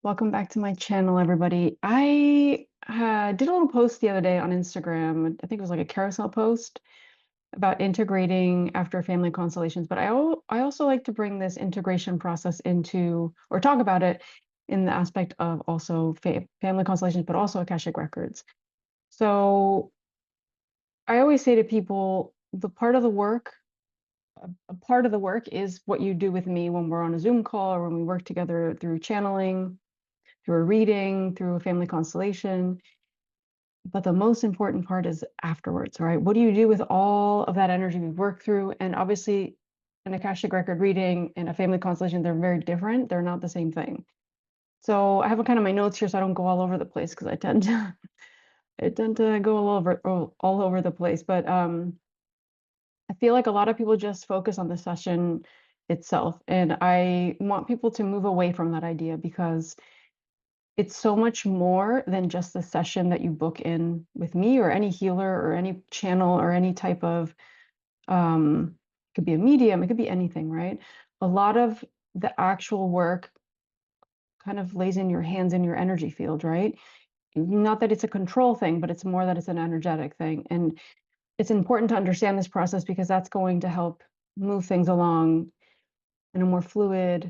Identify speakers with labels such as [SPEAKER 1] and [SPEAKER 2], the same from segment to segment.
[SPEAKER 1] Welcome back to my channel, everybody. I did a little post the other day on Instagram. I think it was like a carousel post about integrating after family constellations. But I also like to bring this integration process into, or talk about it in the aspect of also family constellations, but also Akashic Records. So I always say to people, a part of the work is what you do with me when we're on a Zoom call or when we work together through channeling, through a reading, through a family constellation. But the most important part is afterwards, right? What do you do with all of that energy we've worked through? And obviously, an Akashic record reading and a family constellation, they're very different. They're not the same thing. So I have a kind of my notes here so I don't go all over the place because I tend to go all over the place. But I feel like a lot of people just focus on the session itself. And I want people to move away from that idea because it's so much more than just the session that you book in with me or any healer or any channel or any type of it could be a medium, it could be anything, right? A lot of the actual work kind of lays in your hands in your energy field, right? Not that it's a control thing, but it's more that it's an energetic thing. And it's important to understand this process because that's going to help move things along in a more fluid,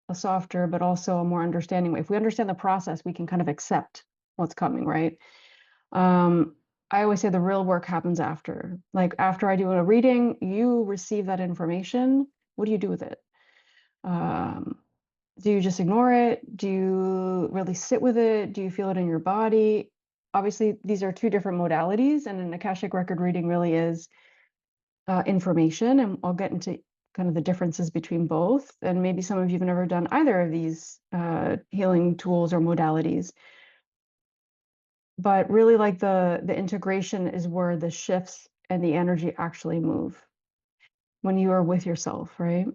[SPEAKER 1] a softer, but also a more understanding way. If we understand the process, we can kind of accept what's coming, right? Um, I always say the real work happens after. Like after I do a reading, you receive that information. What do you do with it? Um, do you just ignore it? Do you really sit with it? Do you feel it in your body? Obviously, these are two different modalities, and an Akashic record reading really is information, and I'll get into kind of the differences between both. And maybe some of you have never done either of these healing tools or modalities. But really, like the integration is where the shifts and the energy actually move when you are with yourself, right?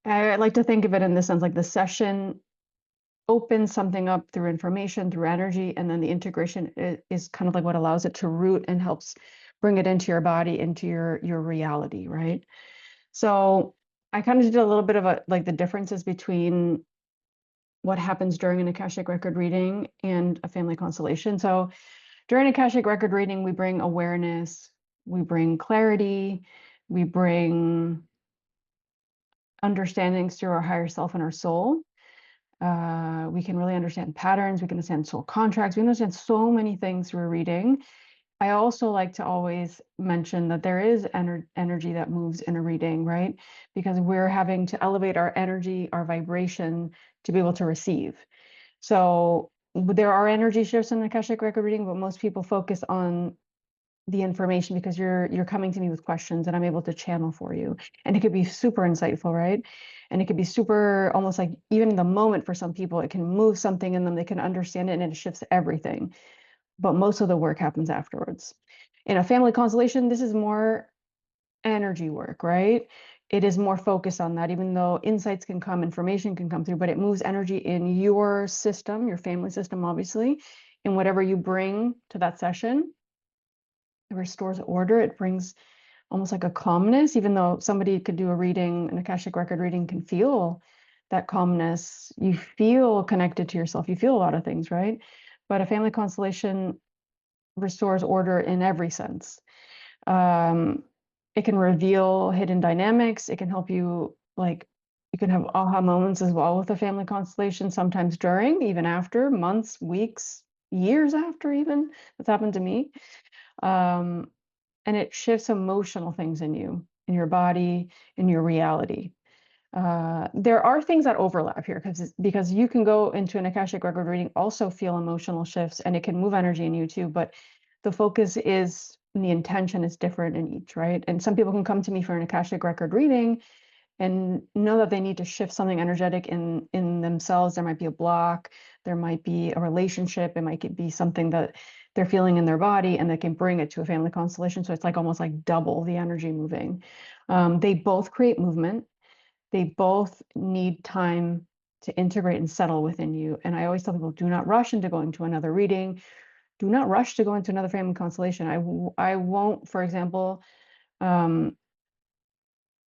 [SPEAKER 1] I like to think of it in this sense, like the session opens something up through information, through energy, and then the integration is kind of like what allows it to root and helps bring it into your body, into your reality, right? So I kind of did a little bit of a like the differences between what happens during an Akashic record reading and a family constellation. So during Akashic record reading, we bring awareness, we bring clarity, we bring understandings through our higher self and our soul. We can really understand patterns, we can understand soul contracts, we understand so many things through a reading. I also like to always mention that there is energy that moves in a reading, right? Because we're having to elevate our energy, our vibration to be able to receive. So there are energy shifts in the Akashic record reading, but most people focus on the information because you're coming to me with questions and I'm able to channel for you. And it could be super insightful, right? And it could be super almost like even in the moment for some people, it can move something in them, they can understand it and it shifts everything. But most of the work happens afterwards. In a family constellation, this is more energy work, right? It is more focused on that, even though insights can come, information can come through, but it moves energy in your system, your family system, obviously, and whatever you bring to that session. It restores order. It brings almost like a calmness, even though somebody could do a reading, an Akashic record reading can feel that calmness. You feel connected to yourself. You feel a lot of things, right? But a family constellation restores order in every sense. Um, it can reveal hidden dynamics. It can help you, like, you can have aha moments as well with a family constellation, sometimes during, even after, months, weeks, years after, even. That's happened to me. Um, and it shifts emotional things in you, in your body, in your reality. There are things that overlap here because you can go into an Akashic record reading, also feel emotional shifts, and it can move energy in you too. But the focus is and the intention is different in each, right? And some people can come to me for an Akashic record reading and know that they need to shift something energetic in themselves. There might be a block, there might be a relationship, it might be something that they're feeling in their body, and they can bring it to a family constellation. So it's like almost like double the energy moving. They both create movement. They both need time to integrate and settle within you. And I always tell people, do not rush into going to another reading. Do not rush to go into another family constellation. I won't, for example, um,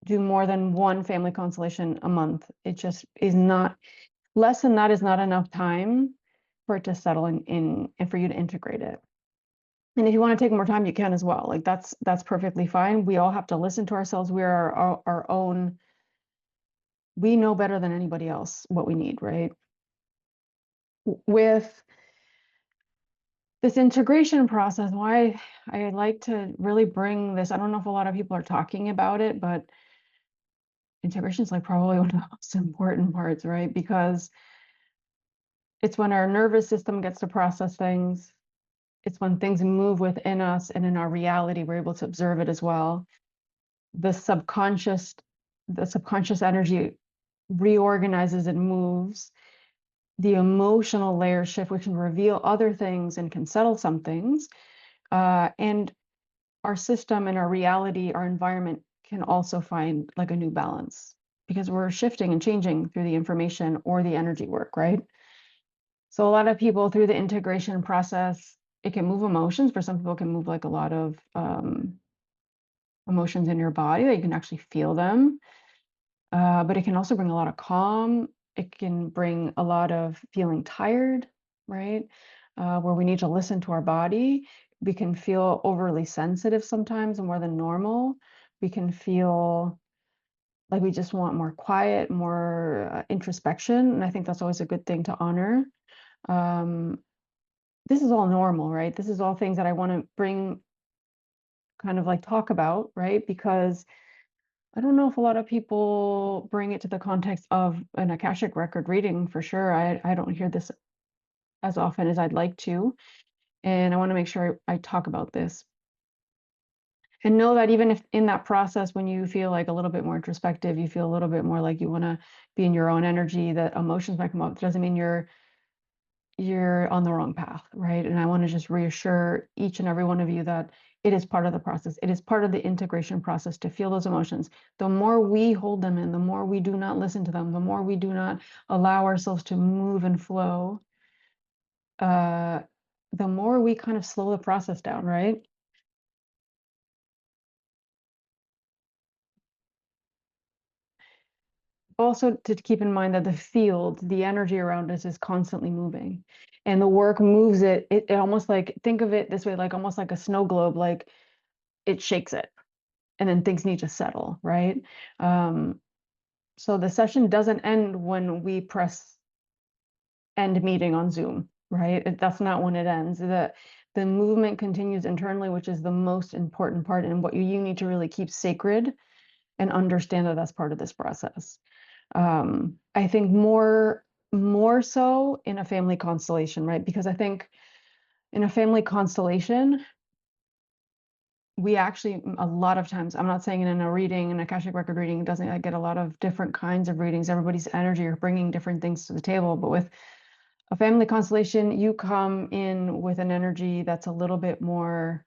[SPEAKER 1] do more than one family constellation a month. It just is not. less than that is not enough time for it to settle in and for you to integrate it. And if you want to take more time, you can as well. Like that's perfectly fine. We all have to listen to ourselves. We are our own. We know better than anybody else what we need, right? With this integration process, why I like to really bring this, I don't know if a lot of people are talking about it, but integration is like probably one of the most important parts, right? Because it's when our nervous system gets to process things. It's when things move within us and in our reality, we're able to observe it as well. The subconscious energy reorganizes and moves. The emotional layers shift, which can reveal other things and can settle some things. And our system and our reality, our environment can also find like a new balance because we're shifting and changing through the information or the energy work, right? So a lot of people through the integration process, it can move emotions. For some people, it can move like a lot of emotions in your body that you can actually feel them. But it can also bring a lot of calm. It can bring a lot of feeling tired, right? Where we need to listen to our body. We can feel overly sensitive sometimes, more than normal. We can feel like we just want more quiet, more introspection. And I think that's always a good thing to honor. Um, this is all normal, right? This is all things that I want to bring kind of like talk about, right? Because I don't know if a lot of people bring it to the context of an Akashic record reading for sure. I don't hear this as often as I'd like to. And I want to make sure I talk about this. And know that even if in that process, when you feel like a little bit more introspective, you feel a little bit more like you want to be in your own energy, that emotions might come up. It doesn't mean you're on the wrong path, right? And I want to just reassure each and every one of you that it is part of the process. It is part of the integration process to feel those emotions. The more we hold them in, the more we do not listen to them, the more we do not allow ourselves to move and flow, the more we kind of slow the process down, right? Also to keep in mind that the field, the energy around us is constantly moving. And the work moves it almost like, think of it this way, like almost like a snow globe, like it shakes it and then things need to settle, right? So the session doesn't end when we press end meeting on Zoom, right? That's not when it ends. The movement continues internally, which is the most important part and what you need to really keep sacred and understand that that's part of this process. I think more so in a family constellation, right? Because I think in a family constellation, we actually a lot of times, I'm not saying in a reading, an Akashic record reading, it doesn't, I get a lot of different kinds of readings. Everybody's energy are bringing different things to the table. But with a family constellation, you come in with an energy that's a little bit more,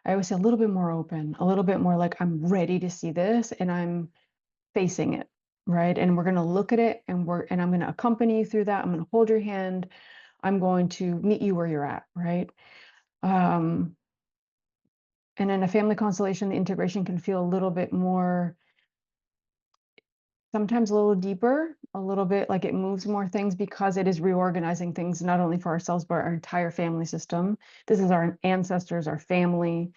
[SPEAKER 1] I always say a little bit more open, a little bit more like I'm ready to see this and I'm facing it, right? And we're going to look at it and I'm going to accompany you through that. I'm going to hold your hand. I'm going to meet you where you're at, right? And in a family constellation, the integration can feel a little bit more, sometimes a little deeper, a little bit like it moves more things because it is reorganizing things, not only for ourselves, but our entire family system. This is our ancestors, our family.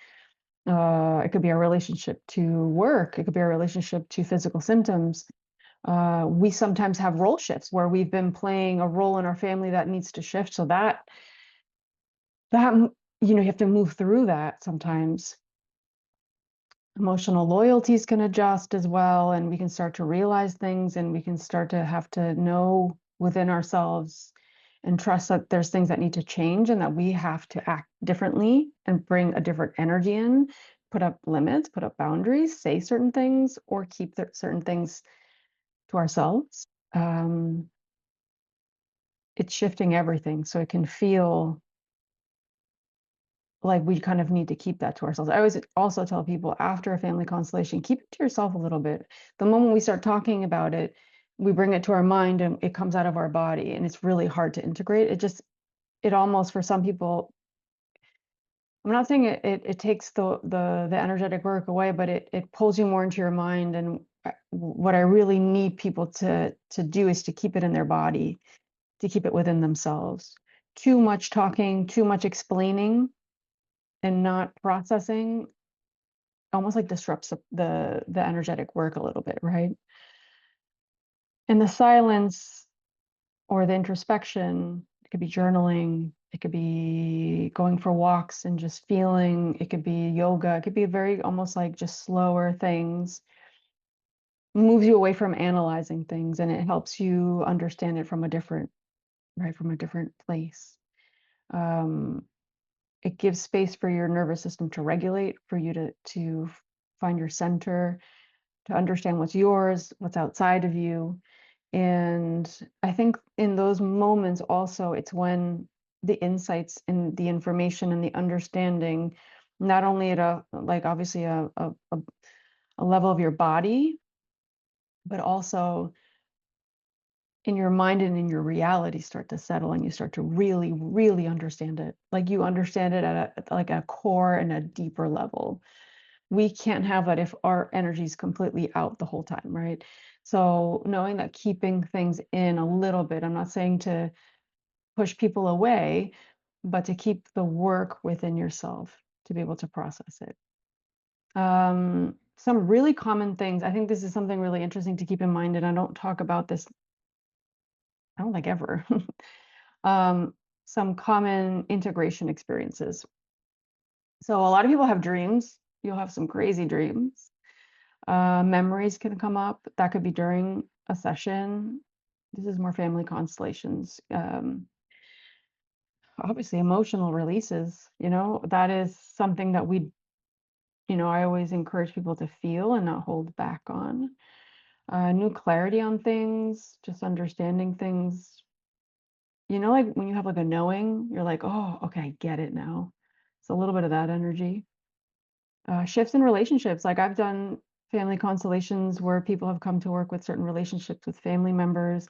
[SPEAKER 1] It could be our relationship to work. It could be our relationship to physical symptoms. We sometimes have role shifts where we've been playing a role in our family that needs to shift. So that, you have to move through that sometimes. Emotional loyalties can adjust as well, and we can start to realize things and we can start to have to know within ourselves and trust that there's things that need to change and that we have to act differently and bring a different energy in, put up limits, put up boundaries, say certain things, or keep certain things to ourselves. It's shifting everything, so it can feel like we kind of need to keep that to ourselves. I always also tell people after a family constellation, keep it to yourself a little bit. The moment we start talking about it, we bring it to our mind and it comes out of our body and it's really hard to integrate. It almost, for some people, I'm not saying it takes the energetic work away, but it pulls you more into your mind and what I really need people to do is to keep it in their body, to keep it within themselves. Too much talking, too much explaining, and not processing almost like disrupts the energetic work a little bit, right? And the silence or the introspection, it could be journaling, it could be going for walks and just feeling, it could be yoga, it could be very almost like just slower things, moves you away from analyzing things, and it helps you understand it from a different, right, from a different place. Um, it gives space for your nervous system to regulate, for you to find your center, to understand what's yours, what's outside of you. And I think in those moments also, it's when the insights and the information and the understanding, not only at a like obviously a level of your body, but also in your mind and in your reality start to settle, and you start to really, really understand it. Like you understand it at like a core and a deeper level. We can't have that if our energy is completely out the whole time, right? So knowing that keeping things in a little bit, I'm not saying to push people away, but to keep the work within yourself to be able to process it. Some really common things, I think this is something really interesting to keep in mind, and I don't talk about this, I don't think ever. um, some common integration experiences. So a lot of people have dreams. You'll have some crazy dreams. Memories can come up. That could be during a session. This is more family constellations. Obviously, emotional releases, that is something that I always encourage people to feel and not hold back on. New clarity on things, just understanding things. Like when you have like a knowing, you're like, oh, okay, I get it now. It's a little bit of that energy. Shifts in relationships. Like I've done family constellations where people have come to work with certain relationships with family members.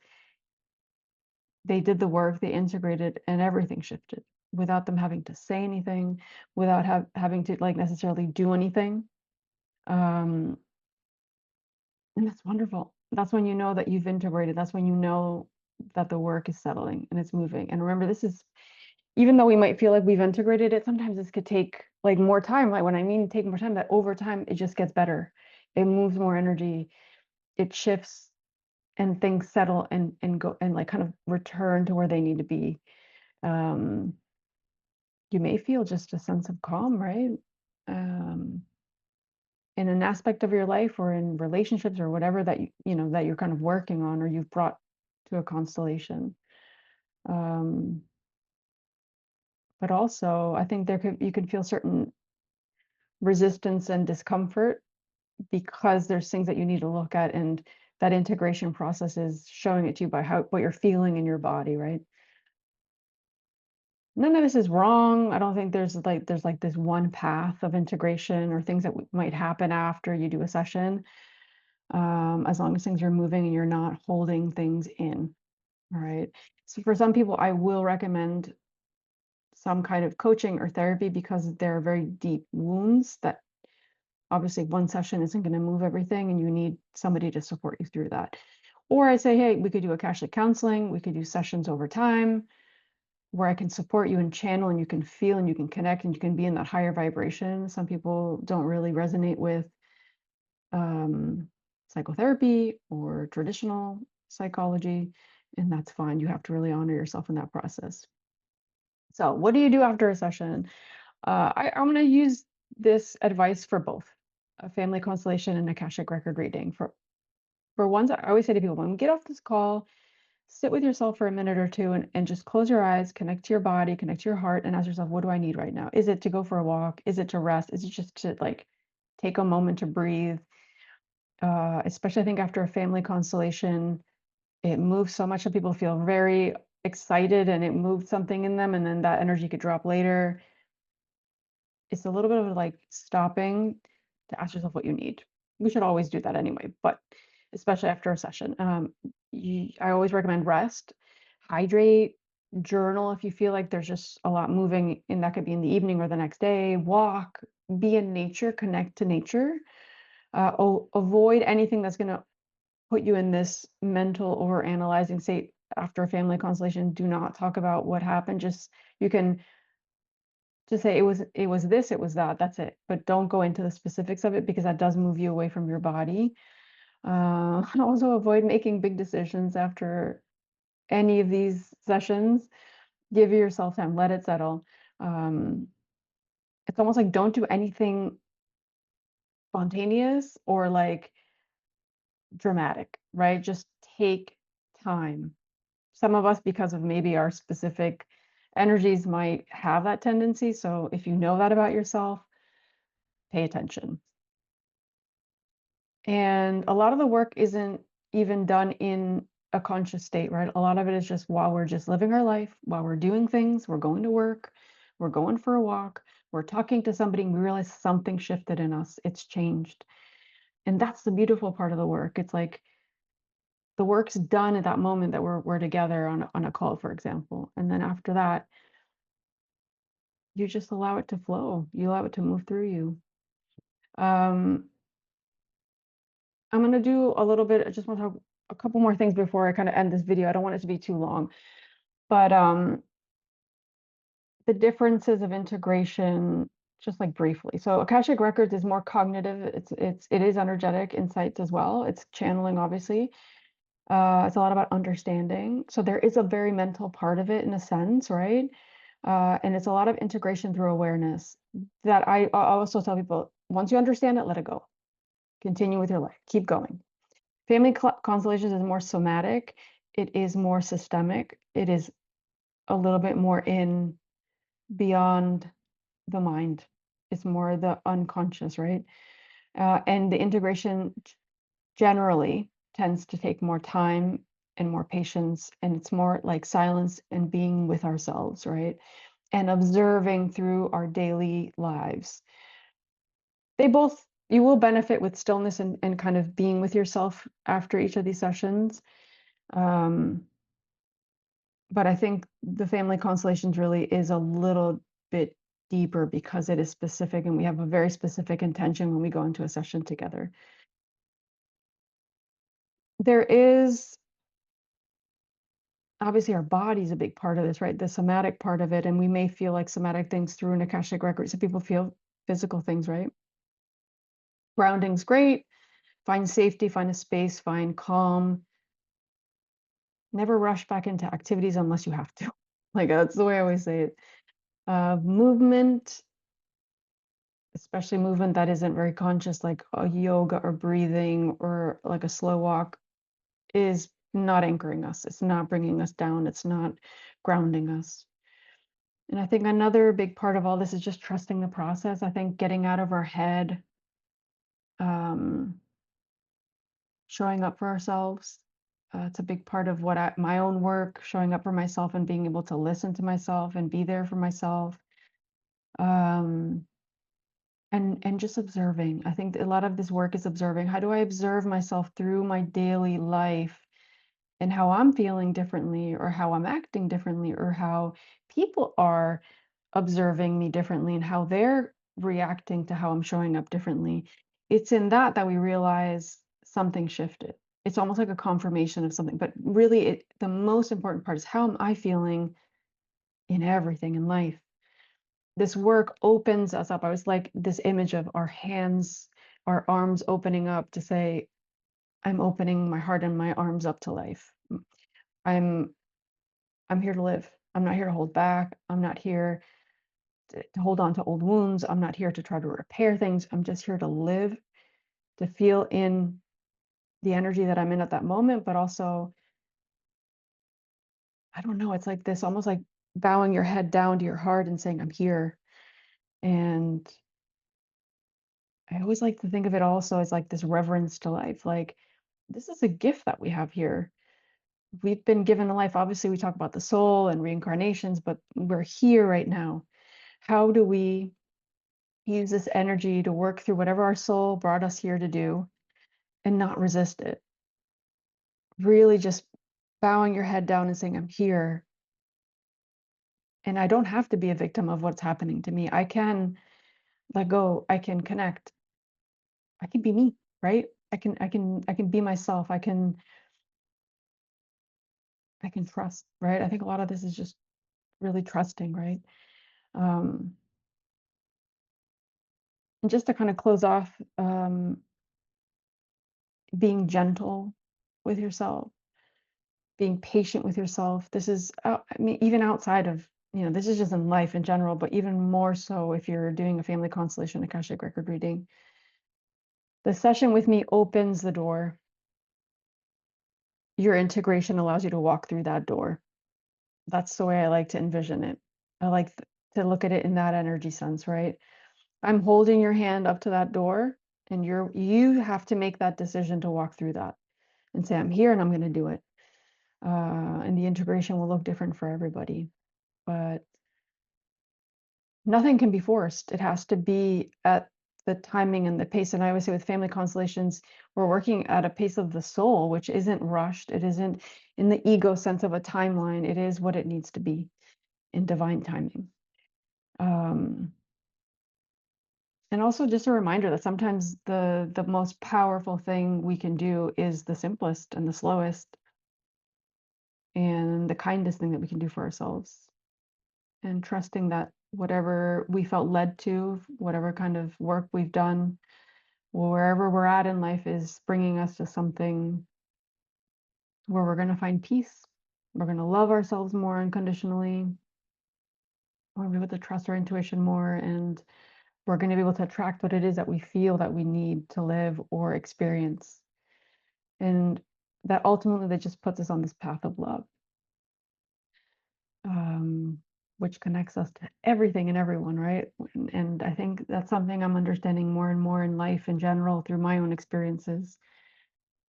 [SPEAKER 1] They did the work, they integrated, and everything shifted without them having to say anything, without having to like necessarily do anything. Um, and that's wonderful. That's when you know that you've integrated. That's when you know that the work is settling and it's moving. And remember, this is, even though we might feel like we've integrated it, sometimes this could take like more time. Like when I mean take more time, that over time it just gets better. It moves more energy, it shifts, and things settle and go and like kind of return to where they need to be. Um, you may feel just a sense of calm, right? Um, in an aspect of your life or in relationships or whatever that that you're kind of working on or you've brought to a constellation. Um, but also, I think you can feel certain resistance and discomfort because there's things that you need to look at, and that integration process is showing it to you by what you're feeling in your body, right? None of this is wrong. I don't think there's like this one path of integration or things that might happen after you do a session. As long as things are moving and you're not holding things in. All right. So for some people, I will recommend some kind of coaching or therapy because there are very deep wounds that obviously one session isn't going to move everything, and you need somebody to support you through that. Or I say, hey, we could do Akashic counseling. We could do sessions over time where I can support you and channel, and you can feel and you can connect and you can be in that higher vibration. Some people don't really resonate with um, psychotherapy or traditional psychology, and that's fine. You have to really honor yourself in that process. So, what do you do after a session? I'm going to use this advice for both a family constellation and Akashic record reading. For ones, I always say to people, when we get off this call, sit with yourself for a minute or two and just close your eyes, connect to your body, connect to your heart, and ask yourself, what do I need right now? Is it to go for a walk? Is it to rest? Is it just to like take a moment to breathe? Especially I think after a family constellation, it moves so much that people feel very excited and it moved something in them, and then that energy could drop later. It's a little bit of like stopping to ask yourself what you need. We should always do that anyway, but especially after a session. I always recommend rest, hydrate, journal if you feel like there's just a lot moving, and that could be in the evening or the next day. Walk, be in nature, connect to nature. Avoid anything that's going to put you in this mental over analyzing state after a family constellation. Do not talk about what happened. Just, you can just say it was this, it was that, that's it. But don't go into the specifics of it, because that does move you away from your body. Also avoid making big decisions after any of these sessions. Give yourself time, let it settle. Um, it's almost like don't do anything spontaneous or like dramatic, right? Just take time. Some of us, because of maybe our specific energies, might have that tendency. So if you know that about yourself, pay attention. And a lot of the work isn't even done in a conscious state, right? A lot of it is just while we're just living our life, while we're doing things, we're going to work, we're going for a walk, we're talking to somebody, and we realize something shifted in us. It's changed. And that's the beautiful part of the work. It's like the work's done at that moment that we're together on a call, for example. And then after that, you just allow it to flow. You allow it to move through you. Um, I'm gonna do a little bit. I just want to talk a couple more things before I kind of end this video. I don't want it to be too long, but the differences of integration, just like briefly. So Akashic Records is more cognitive. It is energetic insights as well. It's channeling, obviously. It's a lot about understanding. So there is a very mental part of it in a sense, right? And it's a lot of integration through awareness that I also tell people, once you understand it, let it go. Continue with your life. Keep going. Family constellations is more somatic. It is more systemic. It is a little bit more in beyond the mind. It's more the unconscious, right? And the integration generally tends to take more time and more patience, and it's more like silence and being with ourselves, right? And observing through our daily lives. You will benefit with stillness and kind of being with yourself after each of these sessions. Um, but I think the family constellations really is a little bit deeper because it is specific, and we have a very specific intention when we go into a session together. There is obviously our body's a big part of this, right? The somatic part of it, and we may feel like somatic things through an Akashic record. Some people feel physical things, right? Grounding's great. Find safety, find a space, find calm. Never rush back into activities unless you have to. Like that's the way I always say it. Movement, especially movement that isn't very conscious, like a yoga or breathing or like a slow walk, is not anchoring us. It's not bringing us down. It's not grounding us. And I think another big part of all this is just trusting the process. I think getting out of our head, um, showing up for ourselves. It's a big part of my own work, showing up for myself and being able to listen to myself and be there for myself. Um, and just observing. I think a lot of this work is observing. How do I observe myself through my daily life, and how I'm feeling differently, or how I'm acting differently, or how people are observing me differently, and how they're reacting to how I'm showing up differently. It's in that we realize something shifted. It's almost like a confirmation of something, but really the most important part is, how am I feeling in everything in life? This work opens us up. I was like this image of our hands, our arms opening up to say, I'm opening my heart and my arms up to life. I'm I'm here to live. I'm not here to hold back. I'm not here to hold on to old wounds. I'm not here to try to repair things. I'm just here to live, to feel in the energy that I'm in at that moment, but also, I don't know, it's like this almost like bowing your head down to your heart and saying, I'm here. And I always like to think of it also as like this reverence to life. Like, this is a gift that we have here. We've been given a life. Obviously, we talk about the soul and reincarnations, but we're here right now. How do we use this energy to work through whatever our soul brought us here to do and not resist it? Really just bowing your head down and saying, I'm here. And I don't have to be a victim of what's happening to me. I can let go. I can connect. I can be me. right? I can be myself. I can trust, right? I think a lot of this is just really trusting, right? Um, and just to kind of close off, being gentle with yourself, being patient with yourself. This is, I mean, even outside of, this is just in life in general, but even more so if you're doing a family constellation Akashic record reading. The session with me opens the door. Your integration allows you to walk through that door. That's the way I like to envision it. I like to look at it in that energy sense, right? I'm holding your hand up to that door, and you have to make that decision to walk through that and say, I'm here and I'm going to do it. And the integration will look different for everybody, but nothing can be forced. It has to be at the timing and the pace. And I always say with family constellations, we're working at a pace of the soul, which isn't rushed. It isn't in the ego sense of a timeline. It is what it needs to be in divine timing. Um, and also just a reminder that sometimes the most powerful thing we can do is the simplest and the slowest and the kindest thing that we can do for ourselves. And trusting that whatever we felt led to, whatever kind of work we've done, wherever we're at in life is bringing us to something where we're going to find peace. We're going to love ourselves more unconditionally. We're going to be able to trust our intuition more, and we're going to be able to attract what it is that we feel that we need to live or experience. And that ultimately that just puts us on this path of love, which connects us to everything and everyone, right? And I think that's something I'm understanding more and more in life in general through my own experiences.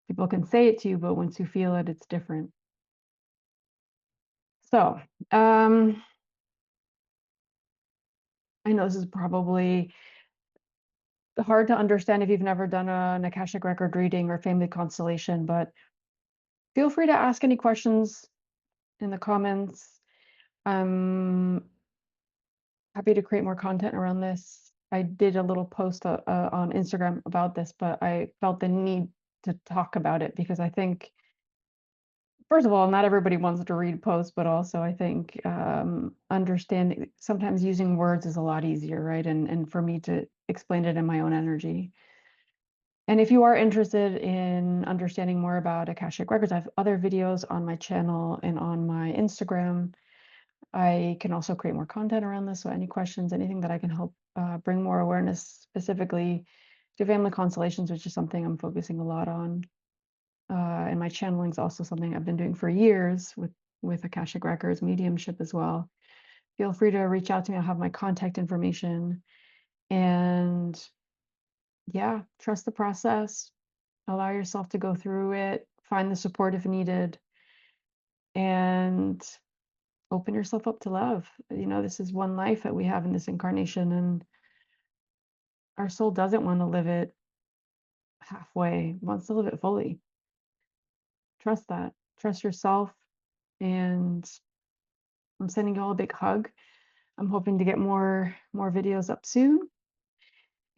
[SPEAKER 1] People can say it to you, but once you feel it, it's different. So, I know this is probably hard to understand if you've never done an Akashic record reading or family constellation, but feel free to ask any questions in the comments. I'm happy to create more content around this. I did a little post on Instagram about this, but I felt the need to talk about it because I think, first of all, not everybody wants to read posts, but also I think understanding, sometimes using words is a lot easier, right? And for me to explain it in my own energy. And if you are interested in understanding more about Akashic Records, I have other videos on my channel and on my Instagram. I can also create more content around this. So any questions, anything that I can help bring more awareness specifically to family constellations, which is something I'm focusing a lot on. And my channeling is also something I've been doing for years with Akashic Records, mediumship as well. Feel free to reach out to me. I'll have my contact information. And yeah, trust the process. Allow yourself to go through it. Find the support if needed. And open yourself up to love. This is one life that we have in this incarnation, and our soul doesn't want to live it halfway, wants to live it fully. Trust that. Trust yourself. And I'm sending you all a big hug. I'm hoping to get more videos up soon.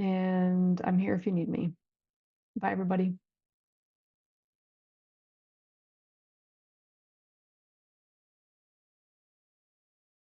[SPEAKER 1] And I'm here if you need me. Bye, everybody.